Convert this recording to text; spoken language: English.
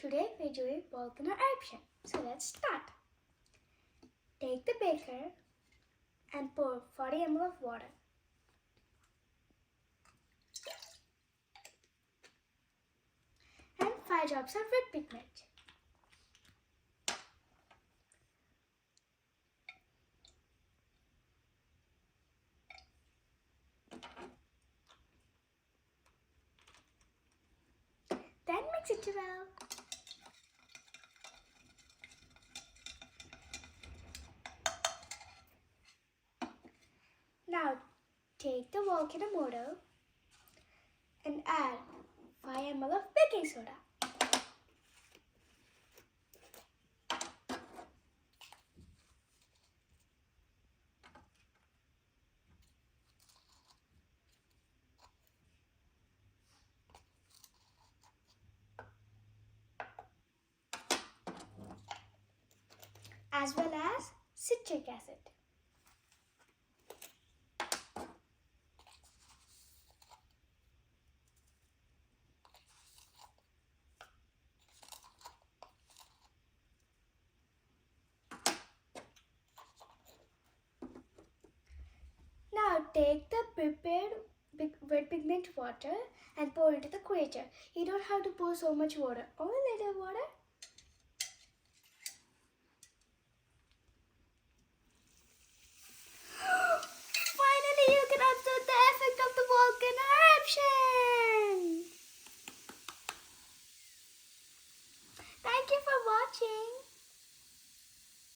Today we're doing volcano eruption. So let's start. Take the beaker and pour 40 ml of water. And 5 drops of red pigment. Then mix it well. Now take the volcano model and add 5 ml of baking soda. As well as citric acid. Now take the prepared red pigment water and pour into the crater. You don't have to pour so much water, only little water